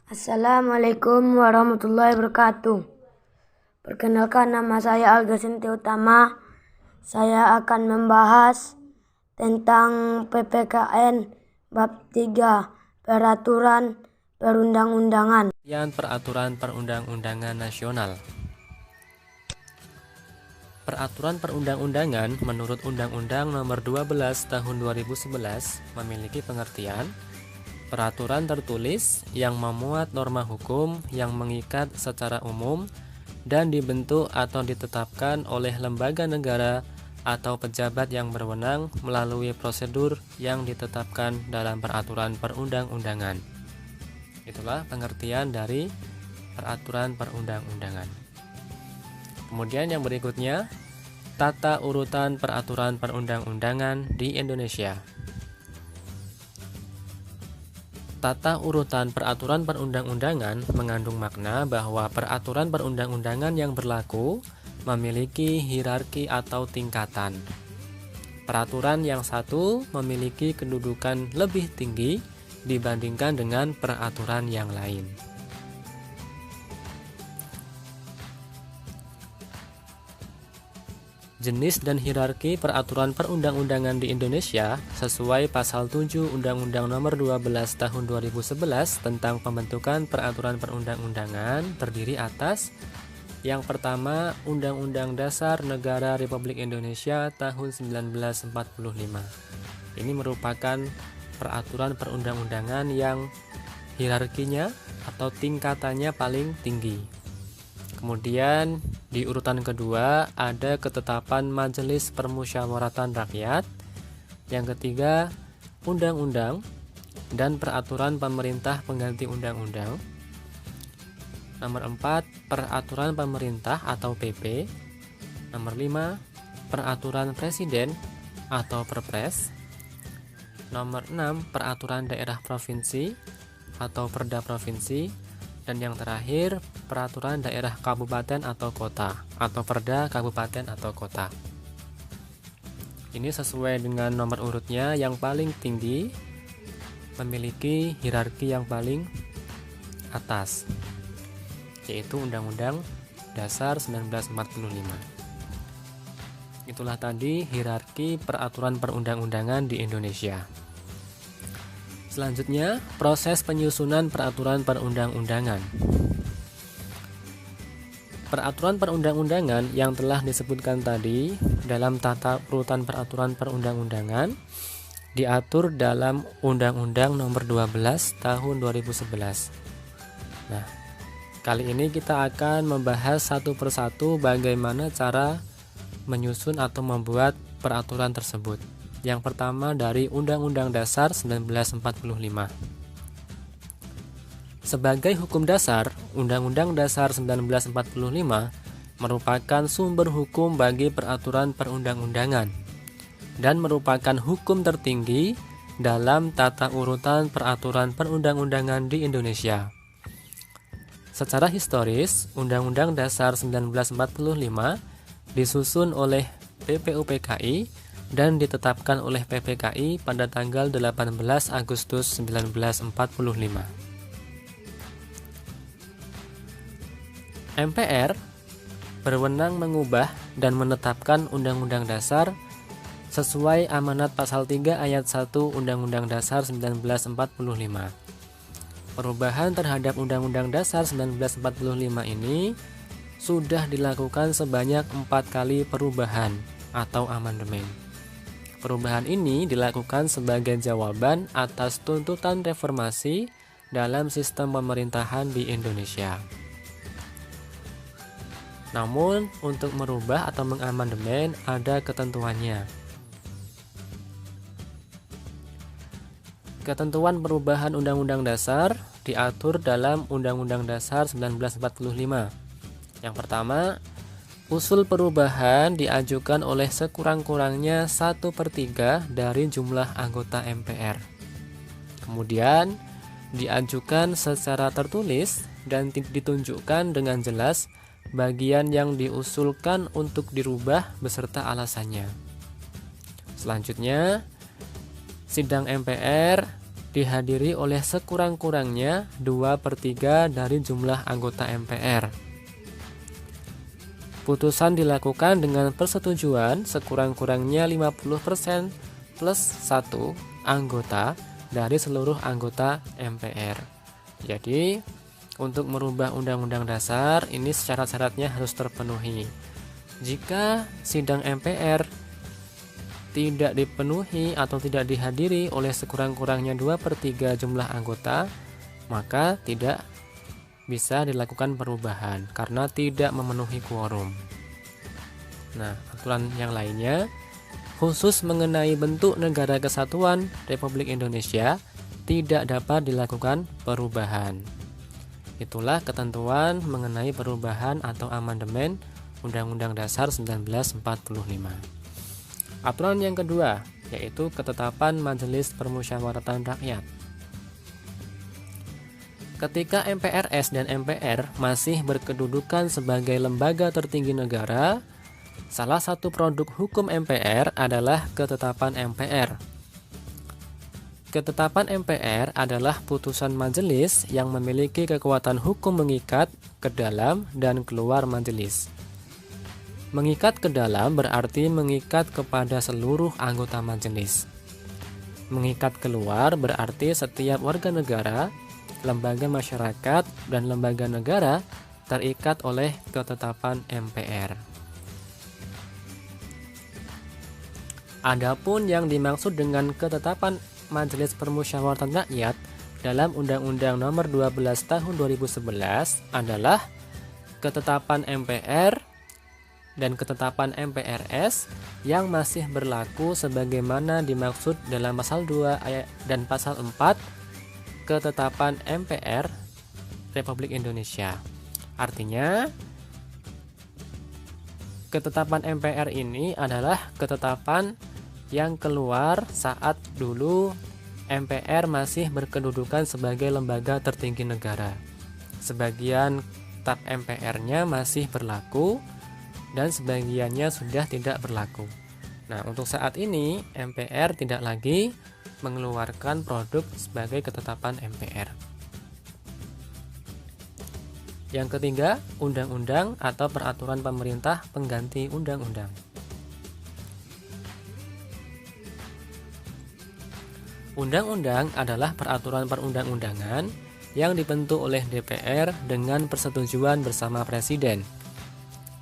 Assalamualaikum warahmatullahi wabarakatuh. Perkenalkan, nama saya Alga Sinti Utama. Saya akan membahas tentang PPKN Bab 3, Peraturan Perundang-undangan. Peraturan Perundang-undangan Nasional. Peraturan perundang-undangan menurut Undang-Undang Nomor 12 Tahun 2011 memiliki pengertian peraturan tertulis yang memuat norma hukum yang mengikat secara umum dan dibentuk atau ditetapkan oleh lembaga negara atau pejabat yang berwenang melalui prosedur yang ditetapkan dalam peraturan perundang-undangan. Itulah pengertian dari peraturan perundang-undangan. Kemudian yang berikutnya, tata urutan peraturan perundang-undangan di Indonesia. Tata urutan peraturan perundang-undangan mengandung makna bahwa peraturan perundang-undangan yang berlaku memiliki hierarki atau tingkatan. Peraturan yang satu memiliki kedudukan lebih tinggi dibandingkan dengan peraturan yang lain. Jenis dan hierarki peraturan perundang-undangan di Indonesia sesuai pasal 7 Undang-Undang Nomor 12 Tahun 2011 tentang pembentukan peraturan perundang-undangan terdiri atas yang pertama, Undang-Undang Dasar Negara Republik Indonesia tahun 1945. Ini merupakan peraturan perundang-undangan yang hierarkinya atau tingkatannya paling tinggi. Kemudian di urutan kedua ada ketetapan Majelis Permusyawaratan Rakyat. Yang ketiga, undang-undang dan peraturan pemerintah pengganti undang-undang. Nomor 4, peraturan pemerintah atau PP. Nomor 5, peraturan presiden atau Perpres. Nomor 6, peraturan daerah provinsi atau Perda provinsi. Dan yang terakhir, peraturan daerah kabupaten atau kota atau Perda kabupaten atau kota. Ini sesuai dengan nomor urutnya yang paling tinggi memiliki hierarki yang paling atas, yaitu Undang-Undang Dasar 1945. Itulah tadi hierarki peraturan perundang-undangan di Indonesia. Selanjutnya, proses penyusunan peraturan perundang-undangan. Peraturan perundang-undangan yang telah disebutkan tadi dalam tata urutan peraturan perundang-undangan diatur dalam Undang-Undang Nomor 12 Tahun 2011. Nah, kali ini kita akan membahas satu persatu bagaimana cara menyusun atau membuat peraturan tersebut. Yang pertama dari Undang-Undang Dasar 1945. Sebagai hukum dasar, Undang-Undang Dasar 1945 merupakan sumber hukum bagi peraturan perundang-undangan dan merupakan hukum tertinggi dalam tata urutan peraturan perundang-undangan di Indonesia. Secara historis, Undang-Undang Dasar 1945 disusun oleh PPUPKI dan ditetapkan oleh PPKI pada tanggal 18 Agustus 1945. MPR berwenang mengubah dan menetapkan Undang-Undang Dasar sesuai amanat pasal 3 ayat 1 Undang-Undang Dasar 1945. Perubahan terhadap Undang-Undang Dasar 1945 ini sudah dilakukan sebanyak 4 kali perubahan atau amandemen. Perubahan ini dilakukan sebagai jawaban atas tuntutan reformasi dalam sistem pemerintahan di Indonesia. Namun, untuk merubah atau mengamandemen ada ketentuannya. Ketentuan perubahan Undang-Undang Dasar diatur dalam Undang-Undang Dasar 1945. Yang pertama, usul perubahan diajukan oleh sekurang-kurangnya 1/3 dari jumlah anggota MPR. Kemudian diajukan secara tertulis dan ditunjukkan dengan jelas bagian yang diusulkan untuk dirubah beserta alasannya. Selanjutnya, sidang MPR dihadiri oleh sekurang-kurangnya 2/3 dari jumlah anggota MPR. Putusan dilakukan dengan persetujuan sekurang-kurangnya 50% plus 1 anggota dari seluruh anggota MPR. Jadi, untuk merubah Undang-Undang Dasar ini syarat-syaratnya harus terpenuhi. Jika sidang MPR tidak dipenuhi atau tidak dihadiri oleh sekurang-kurangnya 2/3 jumlah anggota, maka tidak bisa dilakukan perubahan karena tidak memenuhi quorum. Nah, aturan yang lainnya khusus mengenai bentuk negara kesatuan Republik Indonesia tidak dapat dilakukan perubahan. Itulah ketentuan mengenai perubahan atau amandemen Undang-Undang Dasar 1945. Aturan yang kedua yaitu ketetapan Majelis Permusyawaratan Rakyat. Ketika MPRS dan MPR masih berkedudukan sebagai lembaga tertinggi negara, salah satu produk hukum MPR adalah ketetapan MPR. Ketetapan MPR adalah putusan majelis yang memiliki kekuatan hukum mengikat ke dalam dan keluar majelis. Mengikat ke dalam berarti mengikat kepada seluruh anggota majelis. Mengikat keluar berarti setiap warga negara, lembaga masyarakat, dan lembaga negara terikat oleh ketetapan MPR. Adapun yang dimaksud dengan ketetapan Majelis Permusyawaratan Rakyat dalam Undang-Undang Nomor 12 Tahun 2011 adalah ketetapan MPR dan ketetapan MPRS yang masih berlaku sebagaimana dimaksud dalam pasal 2 ayat dan pasal 4 ketetapan MPR Republik Indonesia. Artinya, ketetapan MPR ini adalah ketetapan yang keluar saat dulu MPR masih berkedudukan sebagai lembaga tertinggi negara. Sebagian TAP MPR-nya masih berlaku dan sebagiannya sudah tidak berlaku. Nah, untuk saat ini MPR tidak lagi mengeluarkan produk sebagai ketetapan MPR. Yang ketiga, undang-undang atau peraturan pemerintah pengganti undang-undang. Undang-undang adalah peraturan perundang-undangan yang dibentuk oleh DPR dengan persetujuan bersama Presiden.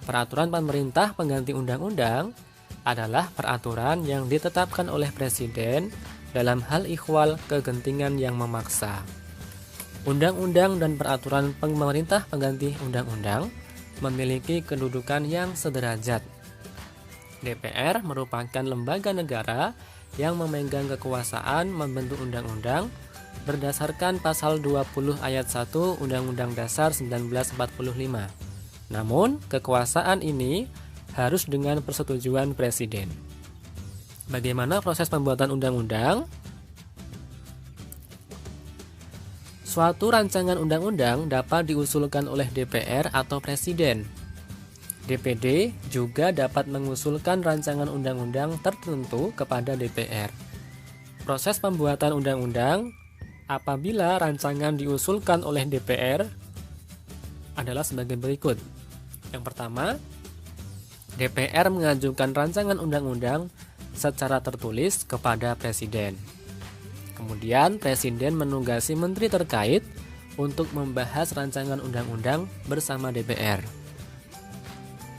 Peraturan pemerintah pengganti undang-undang adalah peraturan yang ditetapkan oleh Presiden dalam hal ikhwal kegentingan yang memaksa. Undang-undang dan peraturan pemerintah pengganti undang-undang memiliki kedudukan yang sederajat. DPR merupakan lembaga negara yang memegang kekuasaan membentuk undang-undang berdasarkan pasal 20 ayat 1 Undang-Undang Dasar 1945. Namun, kekuasaan ini harus dengan persetujuan Presiden. Bagaimana proses pembuatan undang-undang? Suatu rancangan undang-undang dapat diusulkan oleh DPR atau Presiden. DPD juga dapat mengusulkan rancangan undang-undang tertentu kepada DPR. Proses pembuatan undang-undang apabila rancangan diusulkan oleh DPR adalah sebagai berikut. Yang pertama, DPR mengajukan rancangan undang-undang secara tertulis kepada Presiden. Kemudian Presiden menugasi menteri terkait untuk membahas rancangan undang-undang bersama DPR.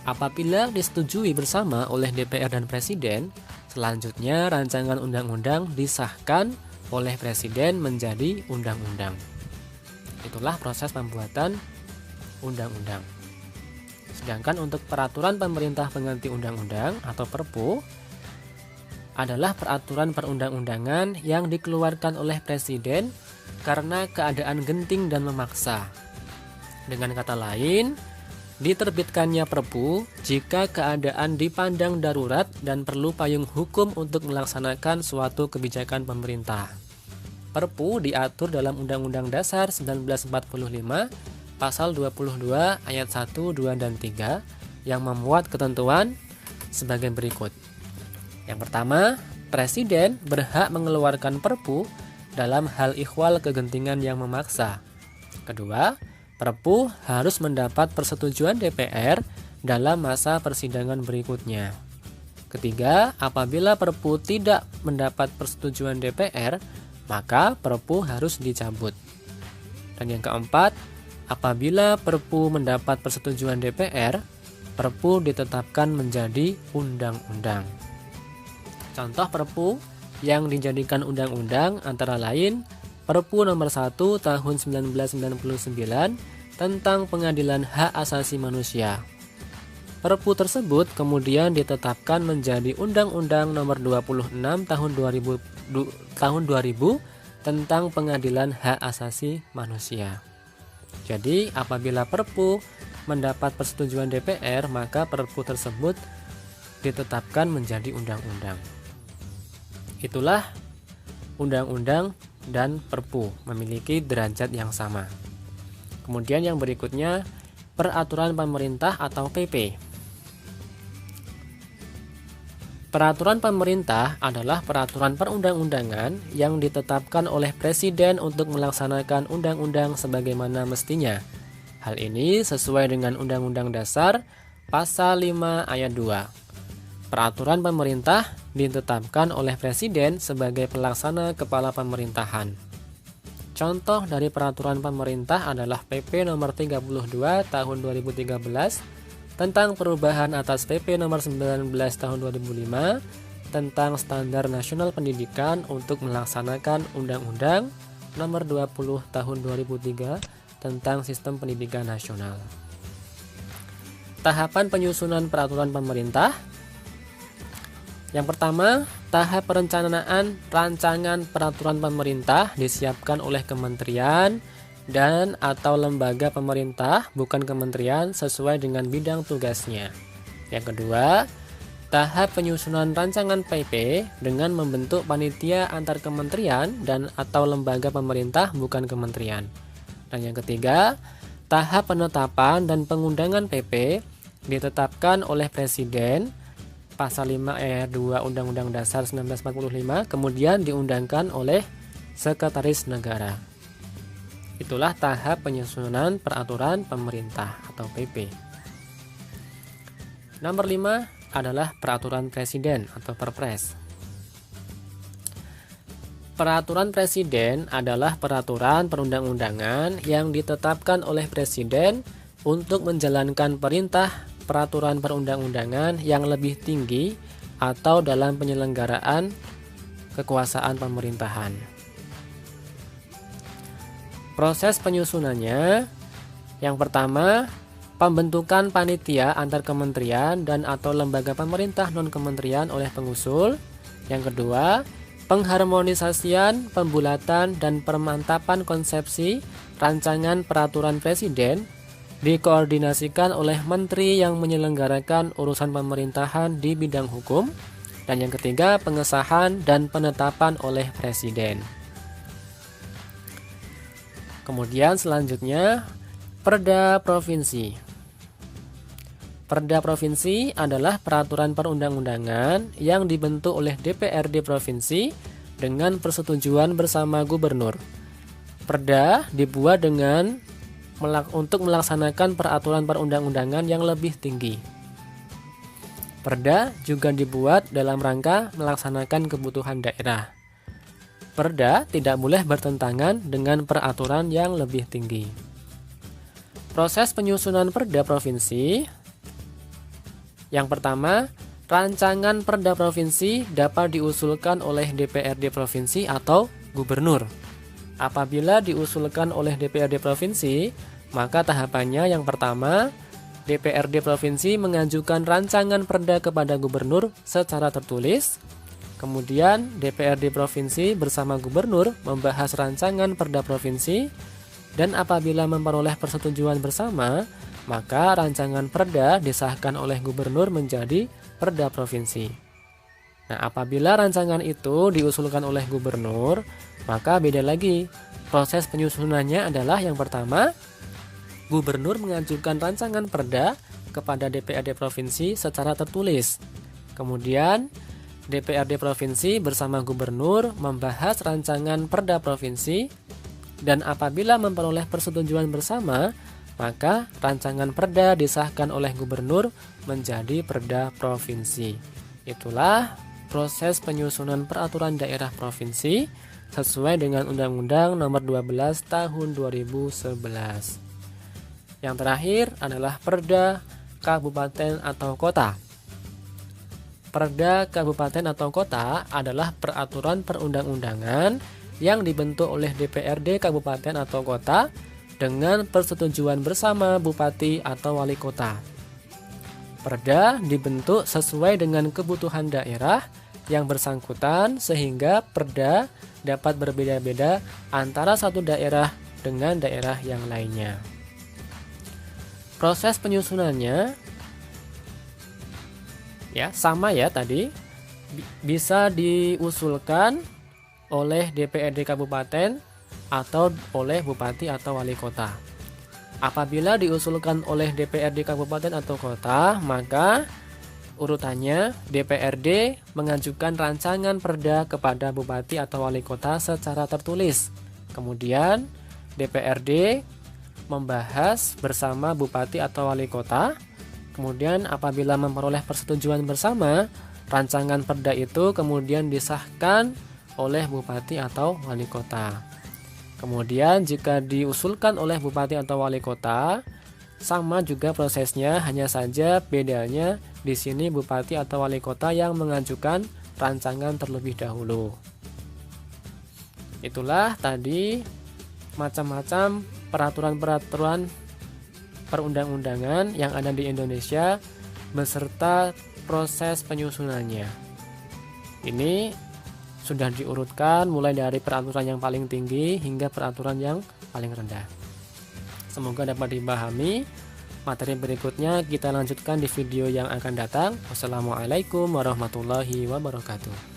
Apabila disetujui bersama oleh DPR dan Presiden, selanjutnya rancangan undang-undang disahkan oleh Presiden menjadi undang-undang. Itulah proses pembuatan undang-undang. Sedangkan untuk peraturan pemerintah pengganti undang-undang atau Perpu adalah peraturan perundang-undangan yang dikeluarkan oleh Presiden karena keadaan genting dan memaksa. Dengan kata lain, diterbitkannya Perpu jika keadaan dipandang darurat dan perlu payung hukum untuk melaksanakan suatu kebijakan pemerintah. Perpu diatur dalam Undang-Undang Dasar 1945 Pasal 22 ayat 1, 2, dan 3 yang memuat ketentuan sebagai berikut. Yang pertama, Presiden berhak mengeluarkan Perpu dalam hal ikhwal kegentingan yang memaksa. Kedua, Perpu harus mendapat persetujuan DPR dalam masa persidangan berikutnya. Ketiga, apabila Perpu tidak mendapat persetujuan DPR, maka Perpu harus dicabut. Dan yang keempat, apabila Perpu mendapat persetujuan DPR, Perpu ditetapkan menjadi undang-undang. Contoh Perpu yang dijadikan undang-undang antara lain Perpu nomor 1 tahun 1999 tentang Pengadilan Hak Asasi Manusia. Perpu tersebut kemudian ditetapkan menjadi Undang-Undang nomor 26 tahun 2000 tentang Pengadilan Hak Asasi Manusia. Jadi, apabila Perpu mendapat persetujuan DPR, maka Perpu tersebut ditetapkan menjadi undang-undang. Itulah undang-undang dan Perpu memiliki derajat yang sama. Kemudian yang berikutnya, peraturan pemerintah atau PP. Peraturan pemerintah adalah peraturan perundang-undangan yang ditetapkan oleh Presiden untuk melaksanakan undang-undang sebagaimana mestinya. Hal ini sesuai dengan Undang-Undang Dasar Pasal 5 Ayat 2. Peraturan pemerintah ditetapkan oleh Presiden sebagai pelaksana kepala pemerintahan. Contoh dari peraturan pemerintah adalah PP nomor 32 tahun 2013 tentang perubahan atas PP nomor 19 tahun 2005 tentang Standar Nasional Pendidikan untuk melaksanakan Undang-Undang nomor 20 tahun 2003 tentang Sistem Pendidikan Nasional. Tahapan penyusunan peraturan pemerintah. Yang pertama, tahap perencanaan rancangan peraturan pemerintah disiapkan oleh kementerian dan atau lembaga pemerintah, bukan kementerian, sesuai dengan bidang tugasnya. Yang kedua, tahap penyusunan rancangan PP dengan membentuk panitia antar kementerian dan atau lembaga pemerintah, bukan kementerian. Dan yang ketiga, tahap penetapan dan pengundangan PP ditetapkan oleh Presiden Pasal 5 Ayat 2 Undang-Undang Dasar 1945, kemudian diundangkan oleh Sekretaris Negara. Itulah tahap penyusunan peraturan pemerintah atau PP. Nomor 5 adalah peraturan presiden atau Perpres. Peraturan presiden adalah peraturan perundang-undangan yang ditetapkan oleh presiden untuk menjalankan perintah peraturan perundang-undangan yang lebih tinggi atau dalam penyelenggaraan kekuasaan pemerintahan. Proses penyusunannya, yang pertama, pembentukan panitia antar kementerian dan atau lembaga pemerintah non-kementerian oleh pengusul. Yang kedua, pengharmonisasian, pembulatan, dan pemantapan konsepsi rancangan peraturan presiden dikoordinasikan oleh menteri yang menyelenggarakan urusan pemerintahan di bidang hukum. Dan yang ketiga, pengesahan dan penetapan oleh presiden. Kemudian selanjutnya, Perda Provinsi. Perda Provinsi adalah peraturan perundang-undangan yang dibentuk oleh DPRD Provinsi dengan persetujuan bersama gubernur. Perda dibuat untuk melaksanakan peraturan perundang-undangan yang lebih tinggi. Perda juga dibuat dalam rangka melaksanakan kebutuhan daerah. Perda tidak boleh bertentangan dengan peraturan yang lebih tinggi. Proses penyusunan Perda Provinsi. Yang pertama, rancangan Perda Provinsi dapat diusulkan oleh DPRD Provinsi atau Gubernur. Apabila diusulkan oleh DPRD Provinsi, maka tahapannya yang pertama, DPRD Provinsi mengajukan rancangan perda kepada Gubernur secara tertulis. Kemudian DPRD Provinsi bersama Gubernur membahas rancangan Perda Provinsi, dan apabila memperoleh persetujuan bersama, maka rancangan perda disahkan oleh Gubernur menjadi Perda Provinsi. Nah, apabila rancangan itu diusulkan oleh Gubernur, maka beda lagi. Proses penyusunannya adalah yang pertama, Gubernur mengajukan rancangan perda kepada DPRD Provinsi secara tertulis. Kemudian, DPRD Provinsi bersama Gubernur membahas rancangan Perda Provinsi, dan apabila memperoleh persetujuan bersama, maka rancangan Perda disahkan oleh Gubernur menjadi Perda Provinsi. Itulah proses penyusunan peraturan daerah provinsi sesuai dengan Undang-Undang Nomor 12 Tahun 2011. Yang terakhir adalah Perda Kabupaten atau Kota. Perda Kabupaten atau Kota adalah peraturan perundang-undangan yang dibentuk oleh DPRD Kabupaten atau Kota dengan persetujuan bersama Bupati atau Wali Kota. Perda dibentuk sesuai dengan kebutuhan daerah yang bersangkutan sehingga perda dapat berbeda-beda antara satu daerah dengan daerah yang lainnya. Proses penyusunannya sama tadi, bisa diusulkan oleh DPRD Kabupaten atau oleh Bupati atau Wali Kota. Apabila diusulkan oleh DPRD Kabupaten atau Kota, maka urutannya DPRD mengajukan rancangan perda kepada Bupati atau Wali Kota secara tertulis. Kemudian DPRD membahas bersama Bupati atau Wali Kota. Kemudian apabila memperoleh persetujuan bersama, rancangan perda itu kemudian disahkan oleh Bupati atau Wali Kota. Kemudian jika diusulkan oleh Bupati atau Wali Kota, sama juga prosesnya, hanya saja bedanya di sini Bupati atau Wali Kota yang mengajukan rancangan terlebih dahulu. Itulah tadi macam-macam peraturan-peraturan perundang-undangan yang ada di Indonesia beserta proses penyusunannya. Ini sudah diurutkan mulai dari peraturan yang paling tinggi hingga peraturan yang paling rendah. Semoga dapat dipahami. Materi berikutnya kita lanjutkan di video yang akan datang. Wassalamualaikum warahmatullahi wabarakatuh.